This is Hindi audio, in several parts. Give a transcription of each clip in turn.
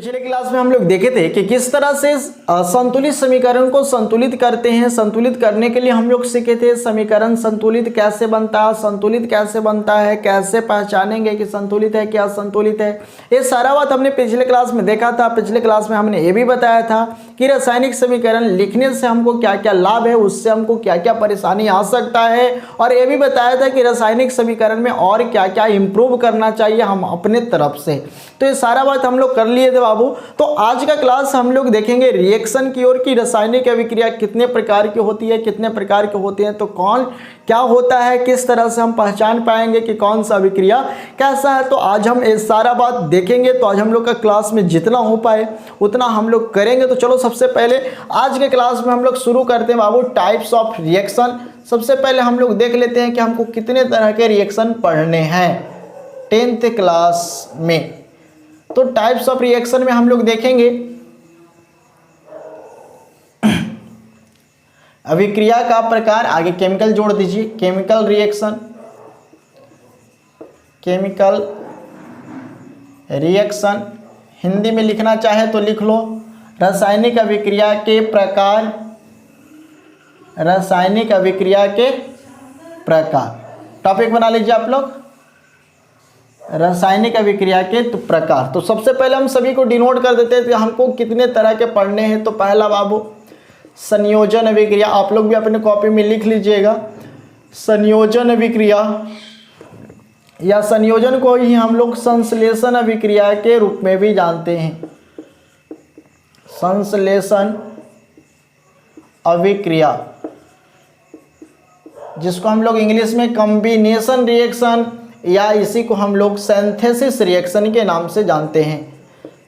पिछले क्लास में हम लोग देखे थे कि किस तरह से संतुलित समीकरण को संतुलित करते हैं। संतुलित करने के लिए हम लोग सीखे थे समीकरण संतुलित कैसे बनता है, संतुलित कैसे बनता है, कैसे पहचानेंगे कि संतुलित है क्या असंतुलित है। ये सारा बात हमने पिछले क्लास में देखा था। पिछले क्लास में हमने ये भी बताया था कि रासायनिक समीकरण लिखने से हमको क्या क्या लाभ है, उससे हमको क्या क्या परेशानी आ सकता है, और ये भी बताया था कि रासायनिक समीकरण में और क्या क्या इम्प्रूव करना चाहिए हम अपने तरफ से। तो ये सारा बात हम लोग कर लिए थे बाबू। तो आज का क्लास हम लोग देखेंगे रिएक्शन की ओर, की रासायनिक अभिक्रिया कितने प्रकार की होती है, कितने प्रकार के होते हैं, तो कौन क्या होता है, किस तरह से हम पहचान पाएंगे कि कौन सा अभिक्रिया कैसा है। तो आज हम ये सारा बात देखेंगे। तो आज हम लोग का क्लास में जितना हो पाए उतना हम लोग करेंगे। तो चलो सबसे पहले आज के क्लास में हम लोग शुरू करते हैं बाबू टाइप्स ऑफ रिएक्शन। सबसे पहले हम लोग देख लेते हैं कि हमको कितने तरह के रिएक्शन पढ़ने हैं 10th क्लास में। तो टाइप्स ऑफ रिएक्शन में हम लोग देखेंगे अभिक्रिया का प्रकार, आगे केमिकल जोड़ दीजिए, chemical reaction, chemical reaction Hindi में लिखना चाहे तो लिख लो। रासायनिक अभिक्रिया के प्रकार, रासायनिक अभिक्रिया के प्रकार टॉपिक बना लीजिए आप लोग, रासायनिक अभिक्रिया के तो प्रकार। तो सबसे पहले हम सभी को डिनोट कर देते हैं कि हमको कितने तरह के पढ़ने हैं। तो पहला बाबू संयोजन अभिक्रिया, आप लोग भी अपने कॉपी में लिख लीजिएगा। संयोजन अभिक्रिया या संयोजन को ही हम लोग संश्लेषण अभिक्रिया के रूप में भी जानते हैं। संश्लेषण अभिक्रिया जिसको हम लोग इंग्लिश में कॉम्बिनेशन रिएक्शन या इसी को हम लोग सिंथेसिस रिएक्शन के नाम से जानते हैं।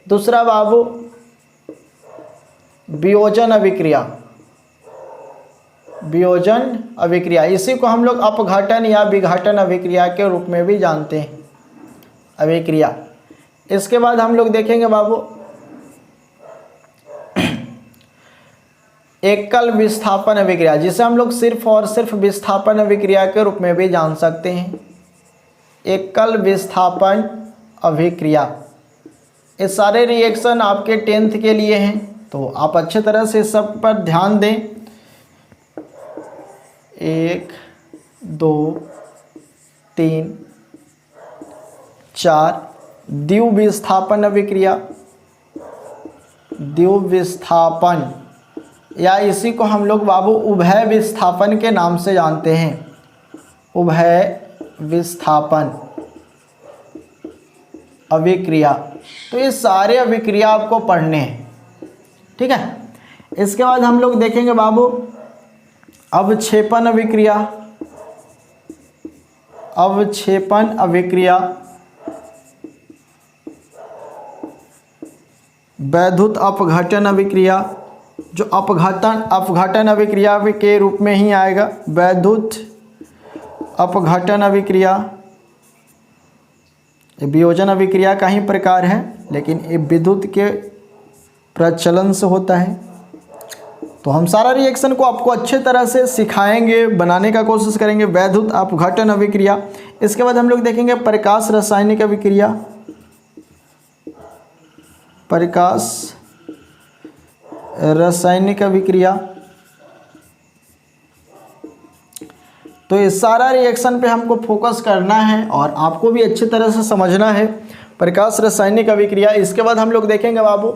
दूसरा बाबू वियोजन अभिक्रिया, वियोजन अभिक्रिया इसी को हम लोग अपघटन या विघटन अभिक्रिया के रूप में भी जानते हैं अभिक्रिया। इसके बाद हम लोग देखेंगे बाबू एकल विस्थापन अभिक्रिया जिसे हम लोग सिर्फ और सिर्फ विस्थापन अभिक्रिया के रूप में भी जान सकते हैं। एकल विस्थापन अभिक्रिया, ये सारे रिएक्शन आपके 10th के लिए हैं, तो आप अच्छे तरह से सब पर ध्यान दें। 1 2 3 4 द्विविस्थापन अभिक्रिया, द्विविस्थापन या इसी को हम लोग बाबू उभय विस्थापन के नाम से जानते हैं। उभय विस्थापन अभिक्रिया, तो ये सारे अभिक्रिया आपको पढ़ने हैं, ठीक है। इसके बाद हम लोग देखेंगे बाबू अवक्षेपण अभिक्रिया, अवक्षेपण अभिक्रिया, वैद्युत अपघटन अभिक्रिया जो अपघटन अभिक्रिया के रूप में ही आएगा, वैद्युत अपघटन अभिक्रिया। ये वियोजन अभिक्रिया का ही प्रकार है, लेकिन ये विद्युत के प्रचलन से होता है। तो हम सारा रिएक्शन को आपको अच्छे तरह से सिखाएंगे, बनाने का कोशिश करेंगे। वैद्युत अपघटन अभिक्रिया। इसके बाद हम लोग देखेंगे प्रकाश रासायनिक अभिक्रिया, प्रकाश रासायनिक अभिक्रिया। तो ये सारा रिएक्शन पे हमको फोकस करना है और आपको भी अच्छी तरह से समझना है प्रकाश रासायनिक अभिक्रिया। इसके बाद हम लोग देखेंगे बाबू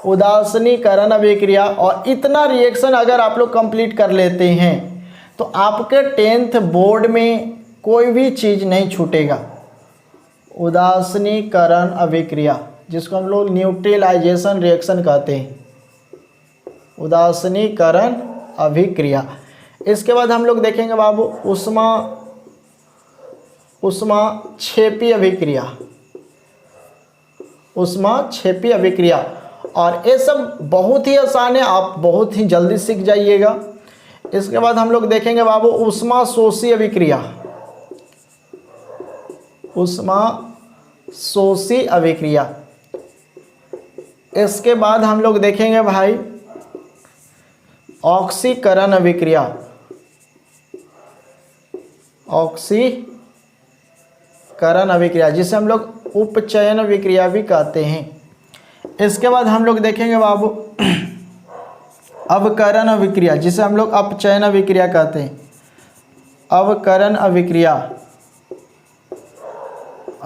उदासीनीकरण अभिक्रिया। और इतना रिएक्शन अगर आप लोग कंप्लीट कर लेते हैं तो आपके 10th बोर्ड में कोई भी चीज़ नहीं छूटेगा। उदासीनीकरण अभिक्रिया जिसको हम लोग न्यूट्रलाइजेशन रिएक्शन कहते हैं, उदासीनीकरण अभिक्रिया। इसके बाद हम लोग देखेंगे बाबू ऊष्माक्षेपी अभिक्रिया, ऊष्माक्षेपी अभिक्रिया। और ये सब बहुत ही आसान है, आप बहुत ही जल्दी सीख जाइएगा। इसके बाद हम लोग देखेंगे बाबू ऊष्माशोषी अभिक्रिया, ऊष्माशोषी अभिक्रिया। इसके बाद हम लोग देखेंगे भाई ऑक्सीकरण अभिक्रिया, ऑक्सीकरण अभिक्रिया जिसे हम लोग उपचयन अभिक्रिया भी कहते हैं। इसके बाद हम लोग देखेंगे बाबू अवकरण अभिक्रिया, जिसे हम लोग अपचयन अभिक्रिया कहते हैं। अवकरण अभिक्रिया,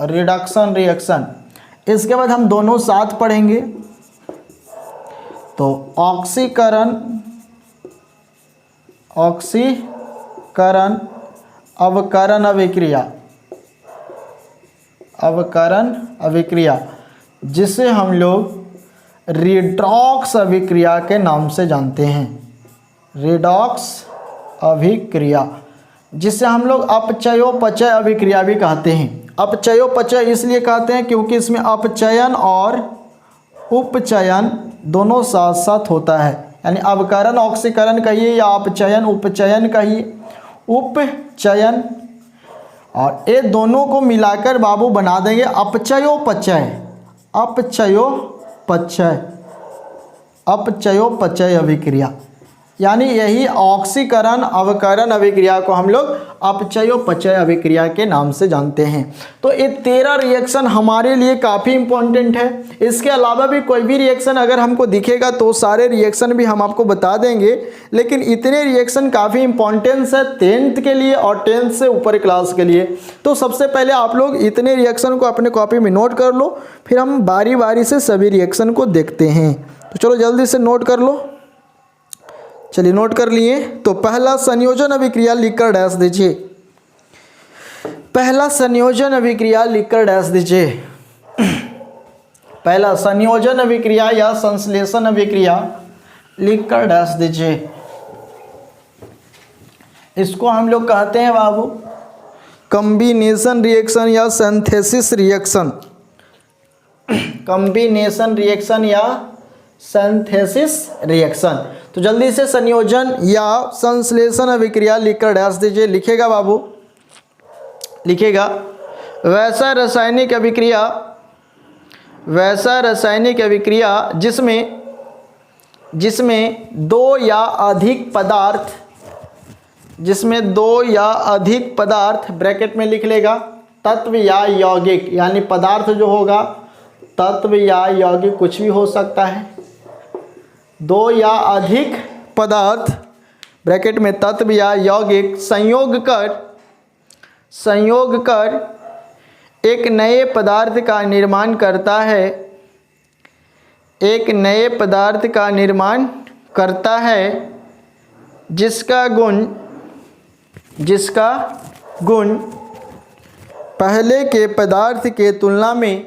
रिडक्शन रिएक्शन। इसके बाद हम दोनों साथ पढ़ेंगे। तो ऑक्सीकरण अवकरण अभिक्रिया, अवकरण अभिक्रिया, जिसे हम लोग रिडॉक्स अभिक्रिया के नाम से जानते हैं। रिडॉक्स अभिक्रिया, जिसे हम लोग अपचयोपचय अभिक्रिया भी कहते हैं। अपचयोपचय इसलिए कहते हैं क्योंकि इसमें अपचयन और उपचयन दोनों साथ साथ होता है। यानी अवकरण ऑक्सीकरण कहिए या अपचयन उपचयन कहिए, उपचयन, और ये दोनों को मिलाकर बाबू बना देंगे अपचयोपचय। अपचयोपचय अभिक्रिया, यानी यही ऑक्सीकरण अवकरण अभिक्रिया को हम लोग अपचयोपचय अभिक्रिया के नाम से जानते हैं। तो ये 13 रिएक्शन हमारे लिए काफ़ी इंपॉर्टेंट है। इसके अलावा भी कोई भी रिएक्शन अगर हमको दिखेगा तो सारे रिएक्शन भी हम आपको बता देंगे, लेकिन इतने रिएक्शन काफ़ी इंपॉर्टेंस है 10th के लिए और 10th से ऊपर क्लास के लिए। तो सबसे पहले आप लोग इतने रिएक्शन को अपने कॉपी में नोट कर लो, फिर हम बारी बारी से सभी रिएक्शन को देखते हैं। तो चलो जल्दी से नोट कर लो। चलिए नोट कर लिए। तो पहला संयोजन अभिक्रिया लिखकर डैश दीजिए। पहला संयोजन अभिक्रिया लिखकर डैश दीजिए। पहला संयोजन अभिक्रिया या संश्लेषण अभिक्रिया लिखकर डैश दीजिए। इसको हम लोग कहते हैं बाबू कॉम्बिनेशन रिएक्शन या सिंथेसिस रिएक्शन। कॉम्बिनेशन रिएक्शन या सिंथेसिस रिएक्शन। तो जल्दी से संयोजन या संश्लेषण अभिक्रिया लिखकर डैश दीजिए। लिखेगा बाबू, लिखेगा वैसा रासायनिक अभिक्रिया, वैसा रासायनिक अभिक्रिया जिसमें दो या अधिक पदार्थ, जिसमें दो या अधिक पदार्थ ब्रैकेट में लिख लेगा तत्व या यौगिक, यानी पदार्थ जो होगा तत्व या यौगिक कुछ भी हो सकता है। दो या अधिक पदार्थ ब्रैकेट में तत्व या यौगिक संयोग कर एक नए पदार्थ का निर्माण करता है, एक नए पदार्थ का निर्माण करता है जिसका गुण पहले के पदार्थ के तुलना में,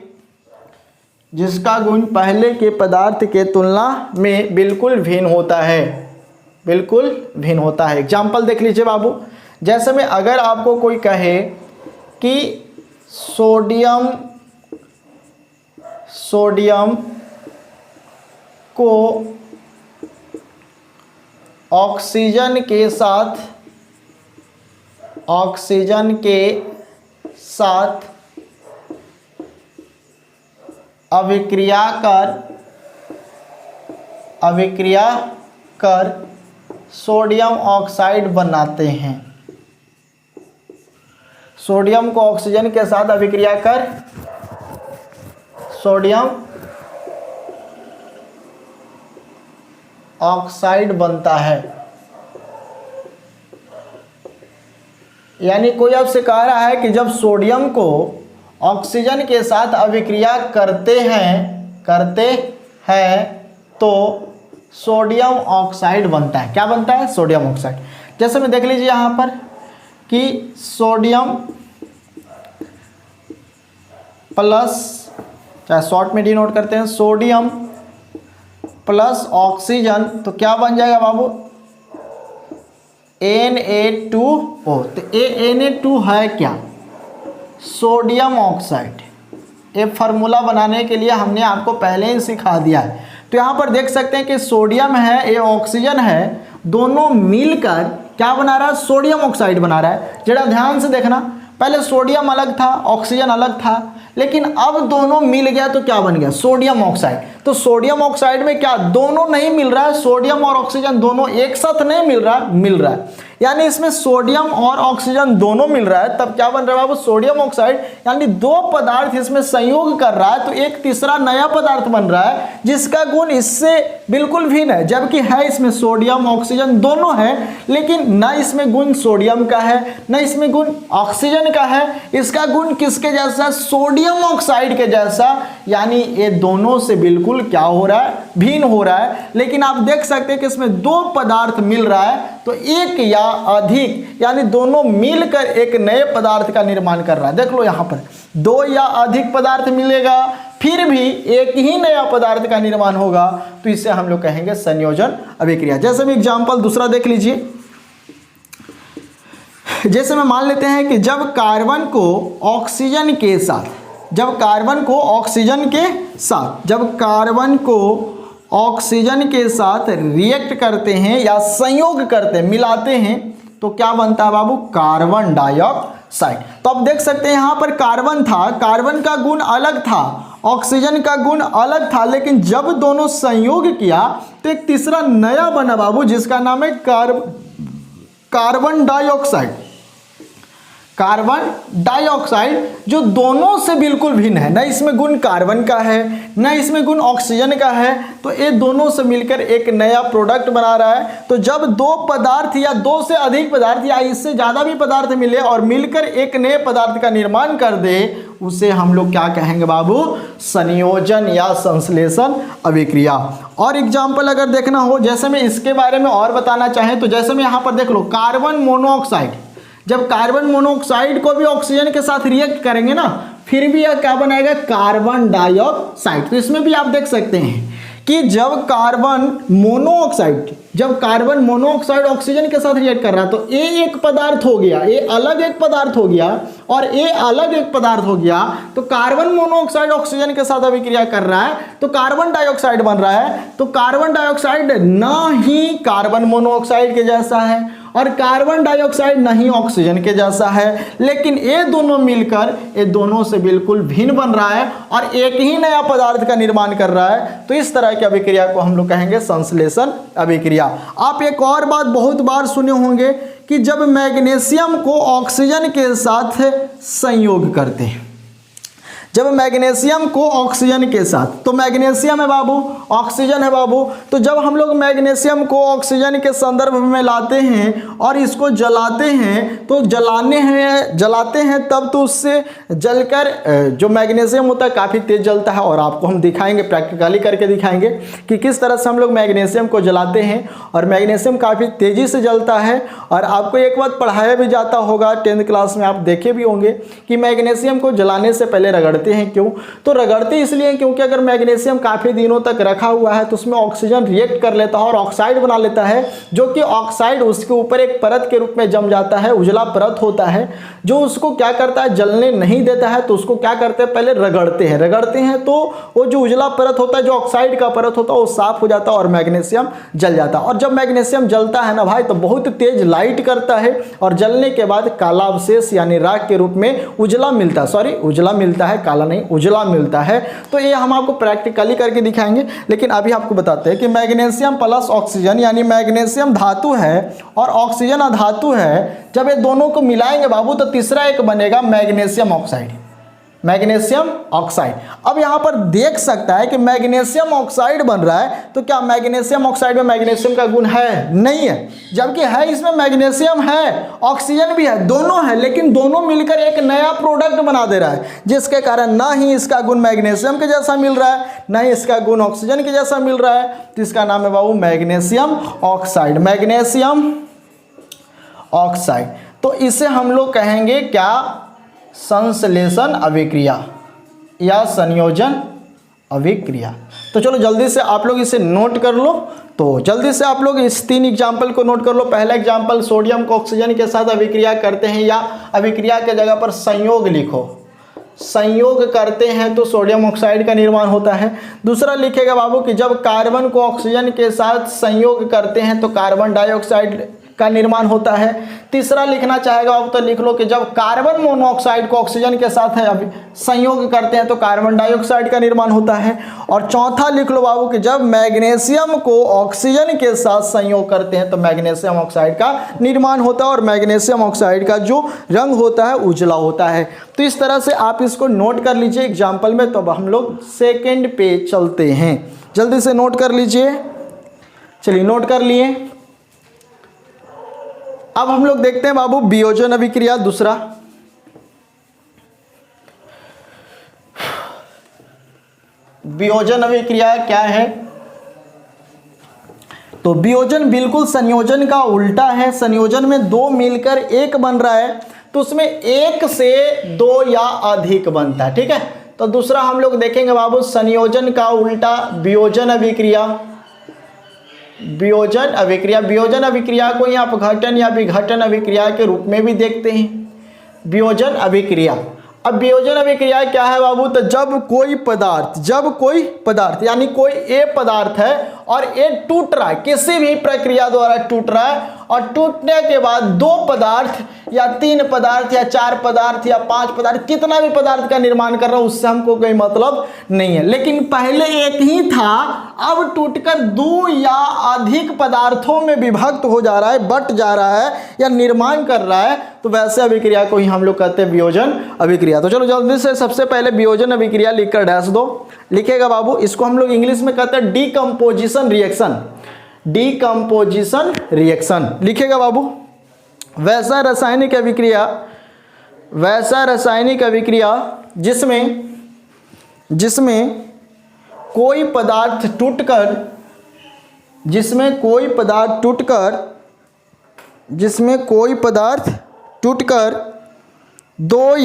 जिसका गुण पहले के पदार्थ के तुलना में बिल्कुल भिन्न होता है, बिल्कुल भिन्न होता है। एग्जाम्पल देख लीजिए बाबू। जैसे में अगर आपको कोई कहे कि सोडियम को ऑक्सीजन के साथ अभिक्रिया कर सोडियम ऑक्साइड बनाते हैं। सोडियम को ऑक्सीजन के साथ अभिक्रिया कर सोडियम ऑक्साइड बनता है। यानी कोई आपसे कह रहा है कि जब सोडियम को ऑक्सीजन के साथ अभिक्रिया करते हैं तो सोडियम ऑक्साइड बनता है। क्या बनता है? Sodium oxide. जैसे में देख लीजिए यहाँ पर कि सोडियम प्लस, चाहे शॉर्ट में डिनोट करते हैं, सोडियम प्लस ऑक्सीजन, तो क्या बन जाएगा बाबू? Na2O। तो Na2 है क्या? Sodium oxide. ये फार्मूला बनाने के लिए हमने आपको पहले ही सिखा दिया है। तो यहाँ पर देख सकते हैं कि सोडियम है, ये ऑक्सीजन है, दोनों मिलकर क्या बना रहा है? सोडियम ऑक्साइड बना रहा है। जरा ध्यान से देखना, पहले सोडियम अलग था, ऑक्सीजन अलग था, लेकिन अब दोनों मिल गया तो क्या बन गया? Sodium oxide. तो सोडियम ऑक्साइड में क्या दोनों नहीं मिल रहा है, सोडियम और ऑक्सीजन दोनों एक साथ नहीं मिल रहा, मिल रहा है, यानी इसमें सोडियम और ऑक्सीजन दोनों मिल रहा है, तब क्या बन रहा है बाबू, सोडियम ऑक्साइड, यानी दो पदार्थ इसमें संयोग कर रहा है तो एक तीसरा नया पदार्थ बन रहा है जिसका गुण इससे बिल्कुल भिन्न है, जबकि है इसमें सोडियम ऑक्सीजन दोनों है, लेकिन न इसमें गुण सोडियम का है न इसमें गुण ऑक्सीजन का है, इसका गुण किसके जैसा, सोडियम ऑक्साइड के जैसा, यानी ये दोनों से बिल्कुल क्या हो रहा है, भिन्न हो रहा है। लेकिन आप देख सकते हैं कि इसमें दो पदार्थ मिल रहा है तो एक या अधिक, यानी दोनों मिलकर एक नए पदार्थ का निर्माण कर रहा है। देख लो यहाँ पर दो या अधिक पदार्थ मिलेगा फिर भी एक ही नया पदार्थ का निर्माण होगा, तो इसे हम लोग कहेंगे संयोजन अभिक्रिया। जैसे में एग्जाम्पल दूसरा देख लीजिए, जैसे में मान लेते हैं कि जब कार्बन को ऑक्सीजन के साथ, जब कार्बन को ऑक्सीजन के साथ, जब कार्बन को ऑक्सीजन के साथ रिएक्ट करते हैं या संयोग करते हैं, मिलाते हैं, तो क्या बनता है बाबू, कार्बन डाइऑक्साइड। तो आप देख सकते हैं यहाँ पर कार्बन था, कार्बन का गुण अलग था, ऑक्सीजन का गुण अलग था, लेकिन जब दोनों संयोग किया तो एक तीसरा नया बना बाबू जिसका नाम है कार्बन डाइऑक्साइड। कार्बन डाइऑक्साइड जो दोनों से बिल्कुल भिन्न है, न इसमें गुण कार्बन का है न इसमें गुण ऑक्सीजन का है, तो ये दोनों से मिलकर एक नया प्रोडक्ट बना रहा है। तो जब दो पदार्थ या दो से अधिक पदार्थ या इससे ज़्यादा भी पदार्थ मिले और मिलकर एक नए पदार्थ का निर्माण कर दे, उसे हम लोग क्या कहेंगे बाबू, संयोजन या संश्लेषण अभिक्रिया। और एग्जाम्पल अगर देखना हो, जैसे मैं इसके बारे में और बताना चाहें तो जैसे मैं यहाँ पर देख लो, कार्बन मोनोऑक्साइड, जब कार्बन मोनोऑक्साइड को भी ऑक्सीजन के साथ रिएक्ट करेंगे ना, फिर भी यह क्या बनाएगा, कार्बन डाइऑक्साइड। तो इसमें भी आप देख सकते हैं कि जब कार्बन मोनोऑक्साइड ऑक्सीजन के साथ रिएक्ट कर रहा है तो ए एक पदार्थ हो गया, ए अलग एक पदार्थ हो गया और ए अलग एक पदार्थ हो गया, तो कार्बन मोनोऑक्साइड ऑक्सीजन के साथ अभिक्रिया कर रहा है तो कार्बन डाइऑक्साइड बन रहा है। तो कार्बन डाइऑक्साइड ना ही कार्बन मोनोऑक्साइड के जैसा है और कार्बन डाइऑक्साइड नहीं ऑक्सीजन के जैसा है, लेकिन ये दोनों मिलकर ये दोनों से बिल्कुल भिन्न बन रहा है और एक ही नया पदार्थ का निर्माण कर रहा है। तो इस तरह की अभिक्रिया को हम लोग कहेंगे संश्लेषण अभिक्रिया। आप एक और बात बहुत बार सुने होंगे कि जब मैग्नीशियम को ऑक्सीजन के साथ संयोग करते हैं, जब मैग्नीशियम को ऑक्सीजन के साथ, तो मैग्नीशियम है बाबू, ऑक्सीजन है बाबू, तो जब हम लोग मैग्नीशियम को ऑक्सीजन के संदर्भ में लाते हैं और इसको जलाते हैं, तो जलाते हैं तब तो उससे जलकर जो मैग्नीशियम होता है काफ़ी तेज जलता है, और आपको हम दिखाएंगे, प्रैक्टिकली करके दिखाएंगे कि किस तरह से हम लोग मैग्नीशियम को जलाते हैं और मैग्नीशियम काफ़ी तेज़ी से जलता है। और आपको एक बात पढ़ाया भी जाता होगा 10th क्लास में, आप देखे भी होंगे कि मैग्नीशियम को जलाने से पहले रगड़ते हैं। क्यों? तो रगड़ते इसलिए क्योंकि अगर मैग्नीशियम काफ़ी दिनों तक रखा हुआ है तो उसमें ऑक्सीजन रिएक्ट कर लेता है और ऑक्साइड बना लेता है, जो कि ऑक्साइड उसके ऊपर एक परत के रूप में जम जाता है, उजला परत होता है जो उसको क्या करता है, जलने नहीं देता है। तो उसको क्या करते हैं, पहले रगड़ते हैं तो वो जो उजला परत होता है, जो ऑक्साइड का परत होता है, वो साफ हो जाता है और मैग्नीशियम जल जाता है। और जब मैग्नीशियम जलता है ना भाई, तो बहुत तेज लाइट करता है और जलने के बाद काला अवशेष यानी राख के रूप में उजला मिलता है, काला नहीं उजला मिलता है। तो ये हम आपको प्रैक्टिकली करके दिखाएंगे, लेकिन अभी आपको बताते हैं कि मैग्नीशियम प्लस ऑक्सीजन, यानी मैग्नीशियम धातु है और ऑक्सीजन अधातु है, जब ये दोनों को मिलाएंगे बाबू तो तीसरा एक बनेगा मैग्नीशियम ऑक्साइड। अब यहाँ पर देख सकता है कि मैग्नीशियम ऑक्साइड बन रहा है, तो क्या मैग्नीशियम ऑक्साइड में मैग्नीशियम का गुण है? नहीं है, जबकि है इसमें मैग्नीशियम है, ऑक्सीजन भी है, दोनों है, लेकिन दोनों मिलकर एक नया प्रोडक्ट बना दे रहा है, जिसके कारण ना ही इसका गुण मैग्नीशियम के जैसा मिल रहा है ना ही इसका गुण ऑक्सीजन के जैसा मिल रहा है। तो इसका नाम है बाबू मैग्नीशियम ऑक्साइड, मैग्नीशियम ऑक्साइड। तो इसे हम लोग कहेंगे क्या, संश्लेषण अभिक्रिया या संयोजन अभिक्रिया। तो चलो जल्दी से आप लोग इसे नोट कर लो। तो जल्दी से आप लोग इस 3 एग्जाम्पल को नोट कर लो। पहला एग्जाम्पल, सोडियम को ऑक्सीजन के साथ अभिक्रिया करते हैं या अभिक्रिया के जगह पर संयोग लिखो, संयोग करते हैं तो सोडियम ऑक्साइड का निर्माण होता है। दूसरा लिखेगा बाबू कि जब कार्बन को ऑक्सीजन के साथ संयोग करते हैं तो कार्बन डाइऑक्साइड का निर्माण होता है। तीसरा लिखना चाहेगा आप तो लिख लो कि जब कार्बन मोनोऑक्साइड को ऑक्सीजन के साथ है अभी संयोग करते हैं तो कार्बन डाइऑक्साइड का निर्माण होता है। और चौथा लिख लो बाबू कि जब मैग्नीशियम को ऑक्सीजन के साथ संयोग करते हैं तो मैग्नीशियम ऑक्साइड का निर्माण होता है और मैग्नीशियम ऑक्साइड का जो रंग होता है उजला होता है। तो इस तरह से आप इसको नोट कर लीजिए एग्जाम्पल में। तो अब हम लोग सेकेंड पे चलते हैं, जल्दी से नोट कर लीजिए। चलिए नोट कर लिए। अब हम लोग देखते हैं बाबू वियोजन अभिक्रिया दूसरा। वियोजन अभिक्रिया क्या है? तो वियोजन बिल्कुल संयोजन का उल्टा है। संयोजन में दो मिलकर एक बन रहा है तो उसमें एक से दो या अधिक बनता है, ठीक है। तो दूसरा हम लोग देखेंगे बाबू संयोजन का उल्टा वियोजन अभिक्रिया। वियोजन अभिक्रिया, वियोजन अभिक्रिया को ही आप घटन या विघटन अभिक्रिया के रूप में भी देखते हैं। वियोजन अभिक्रिया, अब वियोजन अभिक्रिया क्या है बाबू? तो जब कोई पदार्थ यानी कोई ए पदार्थ है और ए टूट रहा है, किसी भी प्रक्रिया द्वारा टूट रहा है और टूटने के बाद दो पदार्थ या तीन पदार्थ या चार पदार्थ या पांच पदार्थ, कितना भी पदार्थ का निर्माण कर रहा है उससे हमको कोई मतलब नहीं है। लेकिन पहले एक ही था, अब टूटकर दो या अधिक पदार्थों में विभक्त हो जा रहा है, बट जा रहा है या निर्माण कर रहा है, तो वैसे अभिक्रिया को ही हम लोग कहते हैं वियोजन अभिक्रिया। तो चलो जल्दी से सबसे पहले वियोजन अभिक्रिया लिखकर डैश दो। लिखेगा बाबू, इसको हम लोग इंग्लिश में कहते हैं डीकंपोजिशन रिएक्शन। डीकंपोजिशन रिएक्शन लिखेगा बाबू। वैसा रासायनिक अभिक्रिया जिसमें कोई पदार्थ टूटकर दो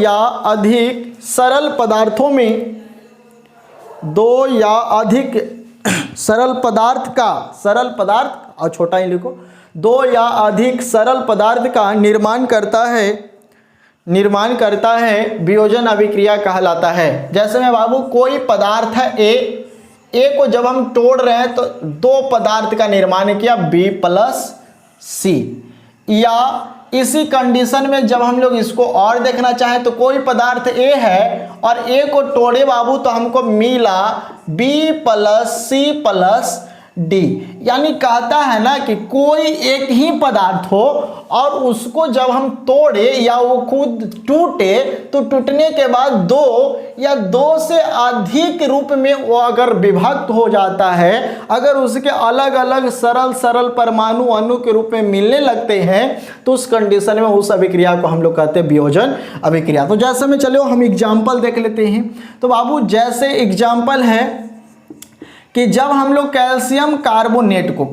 या अधिक सरल पदार्थों में सरल पदार्थ और छोटा ही लिखो, दो या अधिक सरल पदार्थ का निर्माण करता है वियोजन अभिक्रिया कहलाता है। जैसे में बाबू कोई पदार्थ है ए को जब हम तोड़ रहे हैं तो दो पदार्थ का निर्माण किया B+C, या इसी कंडीशन में जब हम लोग इसको और देखना चाहें तो कोई पदार्थ ए है और ए को तोड़े बाबू तो हमको मिला B+C+D। यानी कहता है ना कि कोई एक ही पदार्थ हो और उसको जब हम तोड़े या वो खुद टूटे तो टूटने के बाद दो या दो से अधिक रूप में वो अगर विभक्त हो जाता है, अगर उसके अलग अलग सरल परमाणु अणु के रूप में मिलने लगते हैं तो उस कंडीशन में उस अभिक्रिया को हम लोग कहते हैं वियोजन अभिक्रिया। तो जैसे में चलो हम एग्जाम्पल देख लेते हैं। तो बाबू जैसे एग्जाम्पल है कि जब हम लोग कैल्शियम कार्बोनेट को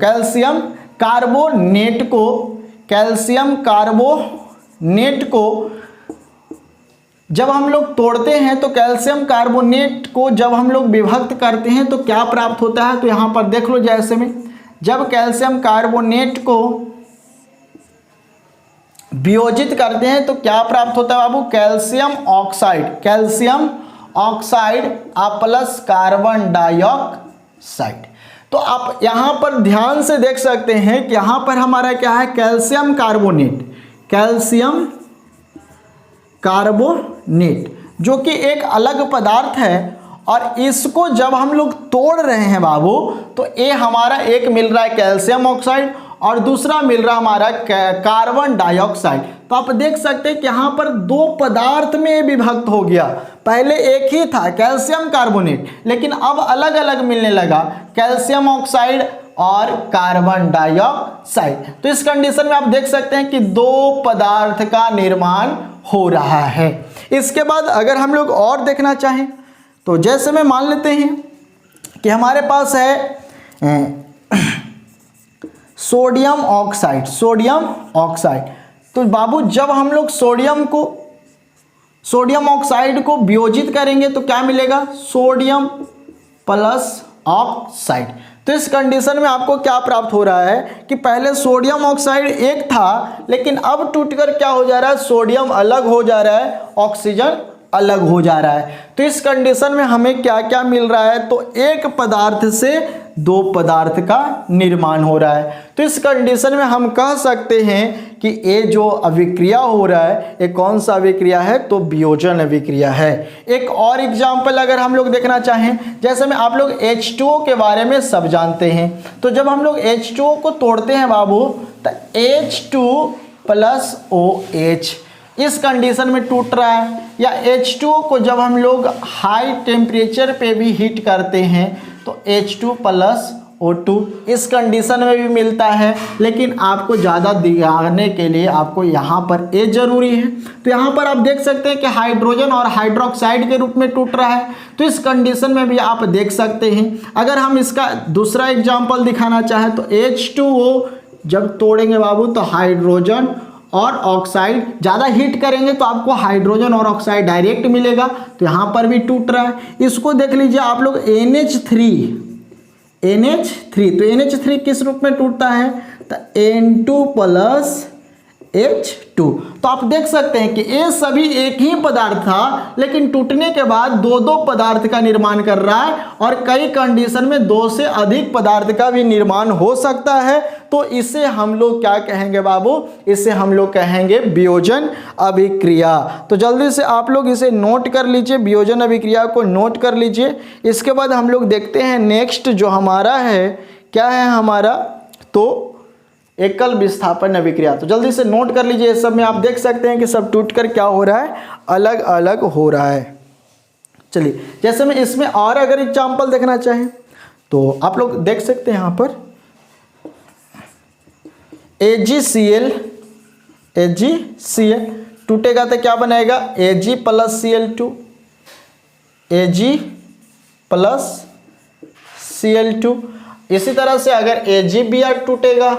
जब हम लोग तोड़ते हैं तो कैल्शियम कार्बोनेट को जब हम लोग विभक्त करते हैं तो क्या प्राप्त होता है? तो यहाँ पर देख लो, जैसे में जब कैल्शियम कार्बोनेट को वियोजित करते हैं तो क्या प्राप्त होता है बाबू? Calcium oxide plus carbon dioxide. तो आप यहाँ पर ध्यान से देख सकते हैं कि यहाँ पर हमारा क्या है? कैल्शियम कार्बोनेट जो कि एक अलग पदार्थ है और इसको जब हम लोग तोड़ रहे हैं बाबू तो ये हमारा एक मिल रहा है कैल्शियम ऑक्साइड और दूसरा मिल रहा हमारा कार्बन डाइऑक्साइड। तो आप देख सकते हैं कि यहाँ पर दो पदार्थ में विभक्त हो गया। पहले एक ही था कैल्शियम कार्बोनेट, लेकिन अब अलग अलग मिलने लगा कैल्शियम ऑक्साइड और कार्बन डाइऑक्साइड। तो इस कंडीशन में आप देख सकते हैं कि दो पदार्थ का निर्माण हो रहा है। इसके बाद अगर हम लोग और देखना चाहें तो जैसे में मान लेते हैं कि हमारे पास है सोडियम ऑक्साइड। तो बाबू जब हम लोग सोडियम ऑक्साइड को वियोजित करेंगे तो क्या मिलेगा? Sodium plus oxide. तो इस कंडीशन में आपको क्या प्राप्त हो रहा है कि पहले सोडियम ऑक्साइड एक था लेकिन अब टूटकर क्या हो जा रहा है? सोडियम अलग हो जा रहा है, ऑक्सीजन अलग हो जा रहा है। तो इस कंडीशन में हमें क्या क्या मिल रहा है, तो एक पदार्थ से दो पदार्थ का निर्माण हो रहा है। तो इस कंडीशन में हम कह सकते हैं कि ये जो अभिक्रिया हो रहा है ये कौन सा अभिक्रिया है, तो वियोजन अभिक्रिया है। एक और एग्जाम्पल अगर हम लोग देखना चाहें, जैसे में आप लोग H2O के बारे में सब जानते हैं, तो जब हम लोग H2O को तोड़ते हैं बाबू, तो H2 + OH इस कंडीशन में टूट रहा है। या H2O को जब हम लोग हाई टेम्परेचर पे भी हीट करते हैं तो H2 + O2 इस कंडीशन में भी मिलता है। लेकिन आपको ज़्यादा दिखाने के लिए आपको यहाँ पर A जरूरी है। तो यहाँ पर आप देख सकते हैं कि हाइड्रोजन और हाइड्रोक्साइड के रूप में टूट रहा है। तो इस कंडीशन में भी आप देख सकते हैं। अगर हम इसका दूसरा एग्जाम्पल दिखाना चाहें तो H2O जब तोड़ेंगे बाबू तो हाइड्रोजन और ऑक्साइड, ज़्यादा हीट करेंगे तो आपको हाइड्रोजन और ऑक्साइड डायरेक्ट मिलेगा। तो यहाँ पर भी टूट रहा है। इसको देख लीजिए आप लोग NH3, तो NH3 किस रूप में टूटता है, तो N2 + H2। तो आप देख सकते हैं कि ये सभी एक ही पदार्थ था, लेकिन टूटने के बाद दो दो पदार्थ का निर्माण कर रहा है और कई कंडीशन में दो से अधिक पदार्थ का भी निर्माण हो सकता है। तो इसे हम लोग क्या कहेंगे बाबू, इसे हम लोग कहेंगे वियोजन अभिक्रिया। तो जल्दी से आप लोग इसे नोट कर लीजिए, वियोजन अभिक्रिया को नोट कर लीजिए। इसके बाद हम लोग देखते हैं नेक्स्ट जो हमारा है, क्या है हमारा, तो एकल विस्थापन अभिक्रिया। तो जल्दी से नोट कर लीजिए। इस सब में आप देख सकते हैं कि सब टूटकर क्या हो रहा है, अलग अलग हो रहा है। चलिए, जैसे मैं इसमें और अगर एग्जाम्पल देखना चाहें तो आप लोग देख सकते हैं यहाँ पर AgCl टूटेगा तो क्या बनेगा, Ag + Cl2, Ag + Cl2। इसी तरह से अगर AgBr टूटेगा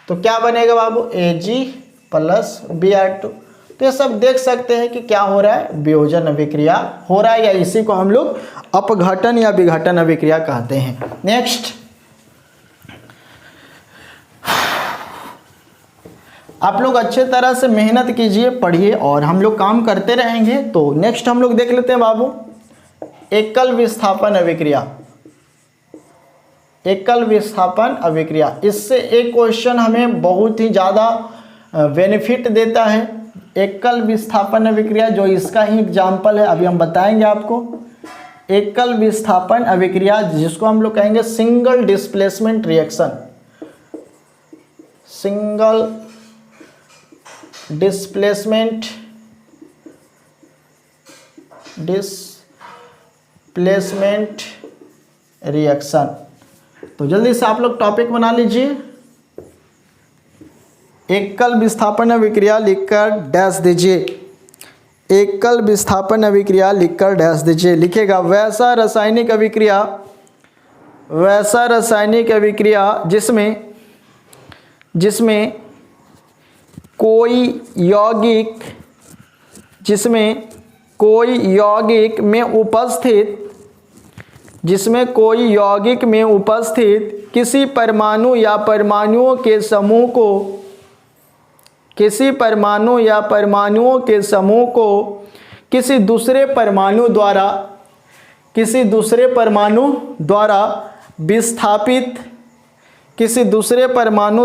तो क्या बनेगा बाबू, Ag + Br2। तो ये सब देख सकते हैं कि क्या हो रहा है, वियोजन अभिक्रिया हो रहा है, या इसी को हम लोग अपघटन या विघटन अभिक्रिया कहते हैं। नेक्स्ट, आप लोग अच्छे तरह से मेहनत कीजिए, पढ़िए और हम लोग काम करते रहेंगे। तो नेक्स्ट हम लोग देख लेते हैं बाबू, एकल विस्थापन अभिक्रिया। एकल विस्थापन अभिक्रिया, इससे एक क्वेश्चन हमें बहुत ही ज़्यादा बेनिफिट देता है। एकल विस्थापन अभिक्रिया जो इसका ही एग्जाम्पल है, अभी हम बताएंगे आपको। एकल विस्थापन अभिक्रिया जिसको हम लोग कहेंगे single displacement reaction, single displacement reaction. तो जल्दी से आप लोग टॉपिक बना लीजिए, एकल विस्थापन अभिक्रिया लिखकर डैश दीजिए, एकल विस्थापन अभिक्रिया लिखकर डैश दीजिए। लिखेगा वैसा रासायनिक अभिक्रिया, वैसा रासायनिक अभिक्रिया जिसमें कोई यौगिक में उपस्थित किसी परमाणु या परमाणुओं के समूह को किसी दूसरे परमाणु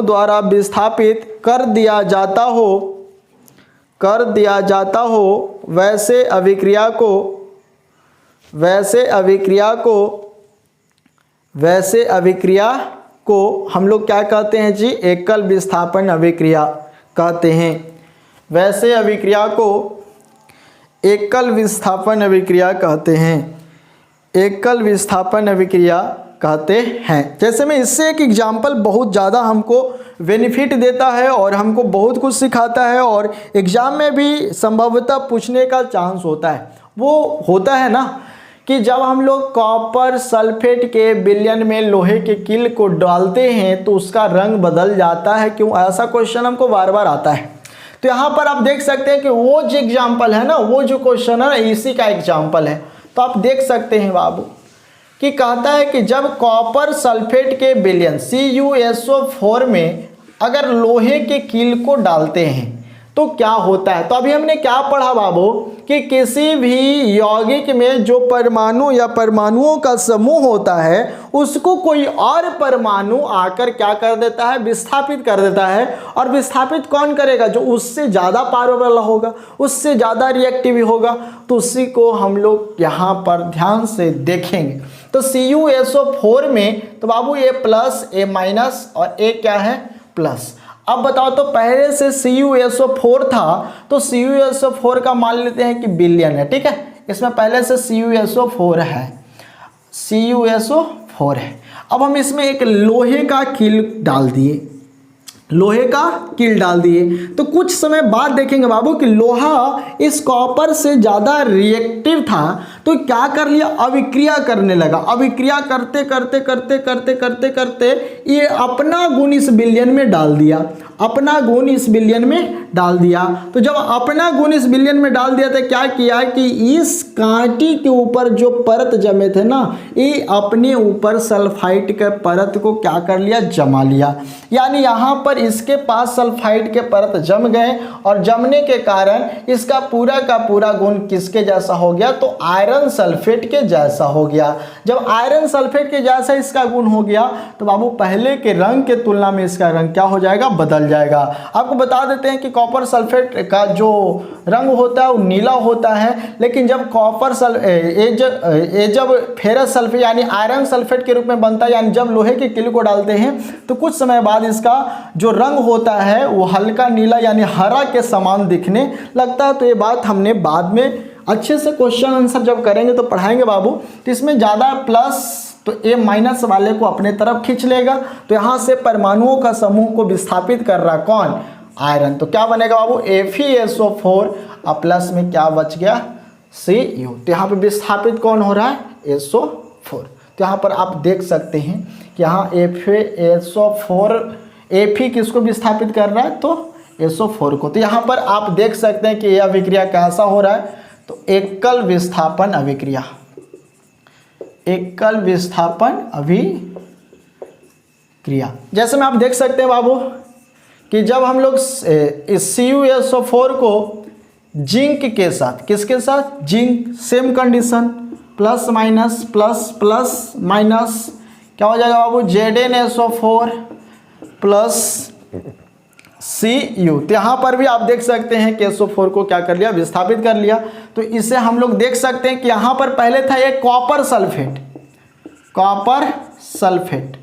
द्वारा विस्थापित कर दिया जाता हो, वैसे अभिक्रिया को हम लोग क्या कहते हैं जी, एकल विस्थापन अभिक्रिया कहते हैं। वैसे अभिक्रिया को एकल विस्थापन अभिक्रिया कहते हैं, एकल विस्थापन अभिक्रिया कहते हैं। जैसे में इससे एक एग्जाम्पल बहुत ज़्यादा हमको बेनिफिट देता है और हमको बहुत कुछ सिखाता है और एग्ज़ाम में भी संभवतः पूछने का चांस होता है। वो होता है ना कि जब हम लोग कॉपर सल्फेट के विलयन में लोहे के कील को डालते हैं तो उसका रंग बदल जाता है, क्यों, ऐसा क्वेश्चन हमको बार बार आता है। तो यहाँ पर आप देख सकते हैं कि वो जो एग्जाम्पल है ना, वो जो क्वेश्चन है ना, इसी का एग्जाम्पल है। तो आप देख सकते हैं बाबू कि कहता है कि जब कॉपर सल्फेट के विलयन CuSO4 में अगर लोहे के कील को डालते हैं तो क्या होता है। तो अभी हमने क्या पढ़ा बाबू कि किसी भी यौगिक में क्या पढ़ा बाबू कि किसी भी यौगिक में जो परमाणु या परमाणुओं का समूह होता है उसको कोई और परमाणु आकर क्या कर देता है, विस्थापित कर देता है। और विस्थापित कौन करेगा, जो उससे ज़्यादा पावर वाला होगा, उससे ज़्यादा रिएक्टिव होगा। तो उसी को हम लोग यहाँ पर ध्यान से देखेंगे। तो CuSO4 में तो बाबू A प्लस A माइनस और A क्या है, प्लस। अब बताओ, तो पहले से CuSO4 था तो CuSO4 का मान लेते हैं कि बिलियन है, ठीक है। इसमें पहले से CuSO4 है, CuSO4 है। अब हम इसमें एक लोहे का कील डाल दिए, लोहे का कील डाल दिए। तो कुछ समय बाद देखेंगे बाबू कि लोहा इस कॉपर से ज़्यादा रिएक्टिव था, तो क्या कर लिया, अभिक्रिया करने लगा। अभिक्रिया करते करते करते करते करते करते ये अपना गुण इस विलयन में डाल दिया, अपना गुण इस विलयन में डाल दिया। तो जब अपना गुण इस विलयन में डाल दिया तो क्या किया कि इस कांटी के ऊपर जो परत जमे थे ना, ये अपने ऊपर सल्फाइड के परत को क्या कर लिया, जमा लिया। यानी यहाँ पर इसके पास सल्फाइड के परत जम गए और जमने के कारण इसका पूरा का पूरा गुण किसके जैसा हो गया, तो आयरन सल्फेट के जैसा हो गया। जब आयरन सल्फेट के जैसा इसका गुण हो गया तो बाबू पहले के रंग के तुलना में इसका रंग क्या हो जाएगा, बदल जाएगा। आपको बता देते हैं कि कॉपर सल्फेट का जो रंग होता है वो नीला होता है, लेकिन जब जब फेरस सल्फेट यानी आयरन सल्फेट के रूप में बनता है, यानी जब लोहे के कील को डालते हैं तो कुछ समय बाद इसका जो रंग होता है वो हल्का नीला यानी हरा के समान दिखने लगता है। तो ये बात हमने बाद में अच्छे से क्वेश्चन आंसर जब करेंगे तो पढ़ाएंगे बाबू। तो इसमें ज़्यादा प्लस तो A माइनस वाले को अपने तरफ खींच लेगा। तो यहाँ से परमाणुओं का समूह को विस्थापित कर रहा कौन, आयरन। तो क्या बनेगा बाबू, FeSO4 और प्लस में क्या बच गया, Cu। तो यहाँ पे विस्थापित कौन हो रहा है, SO4। तो यहाँ पर आप देख सकते हैं कि यहाँ FeSO4 Fe किसको विस्थापित कर रहा है, तो SO4 को। तो यहाँ पर आप देख सकते हैं कि यह अभिक्रिया कैसा हो रहा है, तो एकल विस्थापन अभिक्रिया, एकल विस्थापन अभिक्रिया। जैसे में आप देख सकते हैं बाबू कि जब हम लोग इस CuSO4 को जिंक के साथ, किसके साथ, zinc, same condition, plus minus plus plus minus, क्या हो जाएगा बाबू, ZnSO4 प्लस Cu। तो यहाँ पर भी आप देख सकते हैं कि SO4 को क्या कर लिया, विस्थापित कर लिया। तो इसे हम लोग देख सकते हैं कि यहाँ पर पहले था एक कॉपर सल्फेट, कॉपर सल्फेट,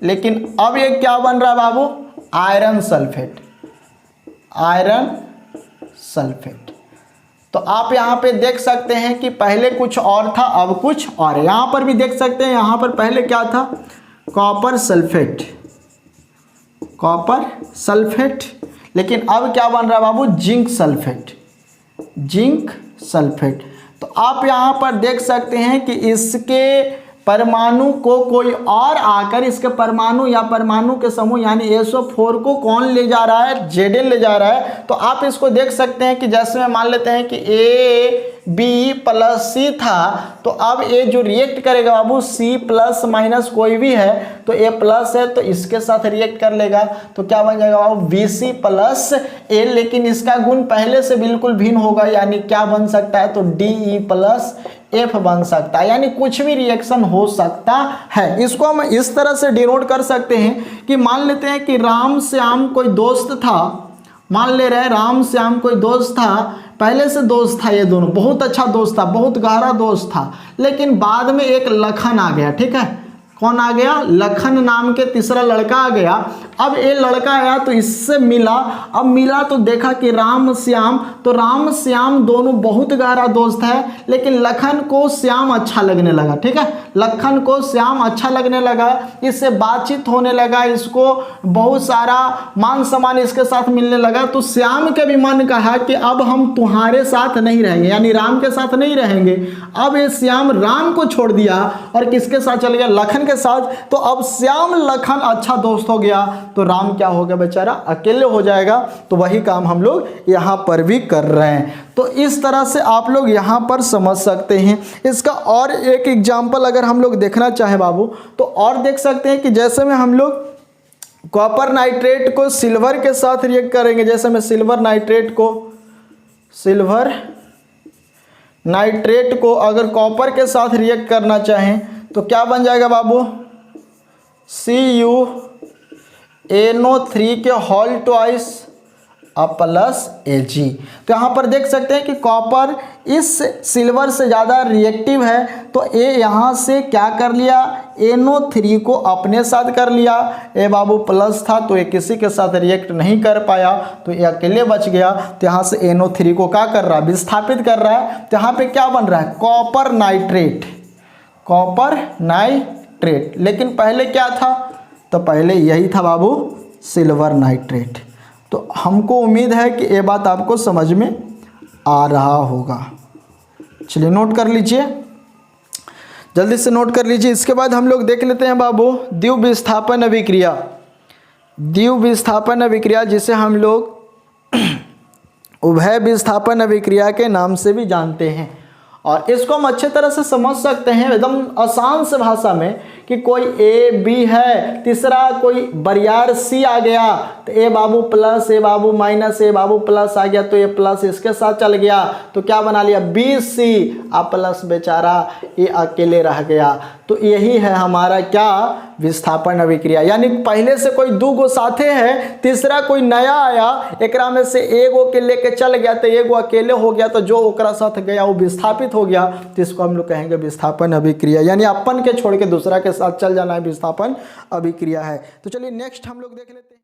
लेकिन अब ये क्या बन रहा है बाबू, आयरन सल्फेट, आयरन सल्फेट। तो आप यहाँ पे देख सकते हैं कि पहले कुछ और था अब कुछ और। यहाँ पर भी देख सकते हैं, यहाँ पर पहले क्या था, कॉपर सल्फेट, कॉपर सल्फेट, लेकिन अब क्या बन रहा है बाबू, जिंक सल्फेट, जिंक सल्फेट। तो आप यहाँ पर देख सकते हैं कि इसके परमाणु को कोई और आकर इसके परमाणु या परमाणु के समूह यानी SO4 को कौन ले जा रहा है, Zn ले जा रहा है। तो आप इसको देख सकते हैं कि जैसे में मान लेते हैं कि A B प्लस C था, तो अब A जो रिएक्ट करेगा बाबू C प्लस माइनस कोई भी है, तो A प्लस है तो इसके साथ रिएक्ट कर लेगा। तो क्या बन जाएगा बाबू, BC प्लस A, लेकिन इसका गुण पहले से बिल्कुल भिन्न होगा, यानी क्या बन सकता है, तो DE प्लस F बन सकता है, यानी कुछ भी रिएक्शन हो सकता है। इसको हम इस तरह से डिनोट कर सकते हैं कि मान लेते हैं कि राम श्याम कोई दोस्त था, मान ले रहे हैं राम श्याम कोई दोस्त था, पहले से दोस्त था, ये दोनों बहुत अच्छा दोस्त था, बहुत गहरा दोस्त था, लेकिन बाद में एक लखन आ गया, ठीक है, कौन आ गया, लखन नाम के तीसरा लड़का आ गया। अब ये लड़का आया तो इससे मिला, अब मिला तो देखा कि राम श्याम, तो राम श्याम दोनों बहुत गहरा दोस्त है, लेकिन लखन को श्याम अच्छा लगने लगा, ठीक है, लखन को श्याम अच्छा लगने लगा, इससे बातचीत होने लगा, इसको बहुत सारा मान सम्मान इसके साथ मिलने लगा। तो श्याम के भी मन कहा कि अब हम तुम्हारे साथ नहीं रहेंगे, यानी राम के साथ नहीं रहेंगे। अब ये श्याम राम को छोड़ दिया और किसके साथ चल गया, लखन के साथ। तो अब श्याम लखन अच्छा दोस्त हो गया, तो राम क्या हो गया, बेचारा अकेले हो जाएगा। तो वही काम हम लोग यहाँ पर भी कर रहे हैं। तो इस तरह से आप लोग यहाँ पर समझ सकते हैं। इसका और एक एग्जाम्पल अगर हम लोग देखना चाहें बाबू, तो और देख सकते हैं कि जैसे में हम लोग कॉपर नाइट्रेट को सिल्वर के साथ रिएक्ट करेंगे, जैसे मैं सिल्वर नाइट्रेट को अगर कॉपर के साथ रिएक्ट करना चाहें तो क्या बन जाएगा बाबू, CuNO3 के होल ट्वाइस प्लस Ag। तो यहाँ पर देख सकते हैं कि कॉपर इस सिल्वर से ज़्यादा रिएक्टिव है, तो ए यहाँ से क्या कर लिया, NO3 को अपने साथ कर लिया। ए बाबू प्लस था तो ये किसी के साथ रिएक्ट नहीं कर पाया, तो ये अकेले बच गया। तो यहाँ से NO3 को क्या कर रहा है, विस्थापित कर रहा है। तो यहाँ पे क्या बन रहा है, कॉपर नाइट्रेट। लेकिन पहले क्या था, तो पहले यही था बाबू, सिल्वर नाइट्रेट। तो हमको उम्मीद है कि ये बात आपको समझ में आ रहा होगा। चलिए नोट कर लीजिए, जल्दी से नोट कर लीजिए। इसके बाद हम लोग देख लेते हैं बाबू द्विविस्थापन अभिक्रिया, जिसे हम लोग उभय विस्थापन अभिक्रिया के नाम से भी जानते हैं। और इसको हम अच्छे तरह से समझ सकते हैं एकदम आसान से भाषा में कि कोई ए बी है, तीसरा कोई बरियार सी आ गया, तो ए बाबू प्लस, ए बाबू माइनस, ए बाबू प्लस आ गया, तो ए प्लस इसके साथ चल गया, तो क्या बना लिया, बी सी आ प्लस, बेचारा ये अकेले रह गया। तो यही है हमारा क्या, विस्थापन अभिक्रिया। यानी पहले से कोई दो गो साथे है, तीसरा कोई नया आया, एकरा में से एगो के लेके चल गया, तो एगो अकेले हो गया, तो जो ओकरा साथ गया वो विस्थापित हो गया। तो इसको हम लोग कहेंगे विस्थापन अभिक्रिया, यानी अपन के छोड़ के दूसरा के साथ चल जाना है, विस्थापन अभिक्रिया है। तो चलिए नेक्स्ट हम लोग देख लेते हैं।